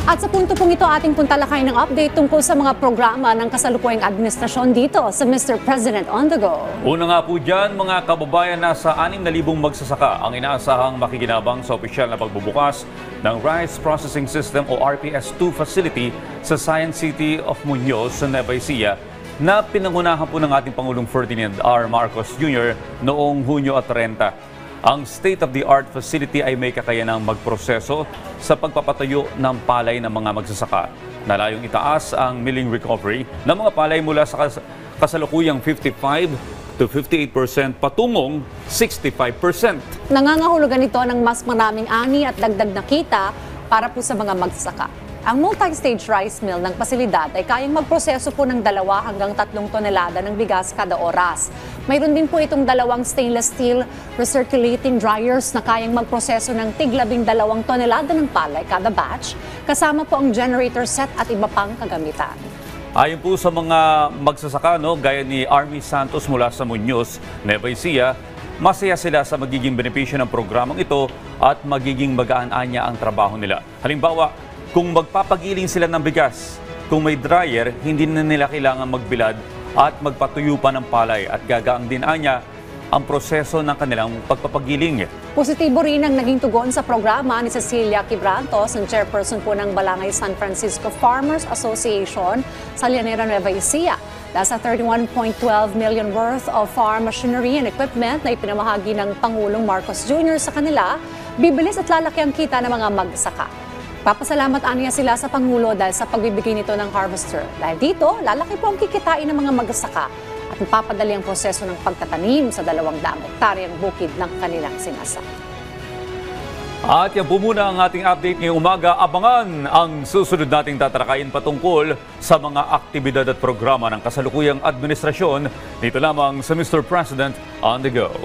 At sa punto pong ito, ating puntalakay ng update tungkol sa mga programa ng kasalukuyang administrasyon dito sa Mr. President on the Go. Una nga po dyan, mga kababayan, nasa 6,000 magsasaka ang inaasahang makikinabang sa opisyal na pagbubukas ng Rice Processing System o RPS-2 facility sa Science City of Muñoz sa Nueva Ecija na pinangunahan po ng ating Pangulong Ferdinand R. Marcos Jr. noong Hunyo at 30. Ang state-of-the-art facility ay may kakayanang magproseso sa pagpapatayo ng palay ng mga magsasaka. Nalayong itaas ang milling recovery ng mga palay mula sa kasalukuyang 55 to 58% patungong 65%. Nangangahulugan ito ng mas maraming ani at dagdag na kita para po sa mga magsasaka. Ang multi-stage rice mill ng pasilidad ay kayang magproseso po ng 2 hanggang 3 tonelada ng bigas kada oras. Mayroon din po itong 2 stainless steel recirculating dryers na kayang magproseso ng tig-12 tonelada ng palay kada batch, kasama po ang generator set at iba pang kagamitan. Ayon po sa mga magsasaka, gaya ni Army Santos mula sa Muñoz, Nueva Ecija, masaya sila sa magiging benepisyo ng programang ito at magiging magaan-anya ang trabaho nila. Halimbawa, kung magpapagiling sila ng bigas, kung may dryer, hindi na nila kailangan magbilad at magpatuyo pa ng palay at gagaang din anya ang proseso ng kanilang pagpapagiling. Positibo rin ang naging tugon sa programa ni Cecilia Quibrantos, ang chairperson po ng Balangay San Francisco Farmers Association sa Llanera, Nueva Ecija. Dahil sa 31.12 million worth of farm machinery and equipment na ipinamahagi ng Pangulong Marcos Jr. sa kanila, bibilis at lalaki ang kita ng mga magsasaka. Papasalamat aniya sila sa Pangulo dahil sa pagbibigay nito ng harvester. Dahil dito, lalaki po ang kikitain ng mga magsasaka at mapapadali ang proseso ng pagtatanim sa 200 hektaryang bukid ng kanilang sinasa. At yan po muna ang ating update ngayong umaga. Abangan ang susunod nating tatalakayin patungkol sa mga aktibidad at programa ng kasalukuyang administrasyon dito lamang sa Mr. President on the Go.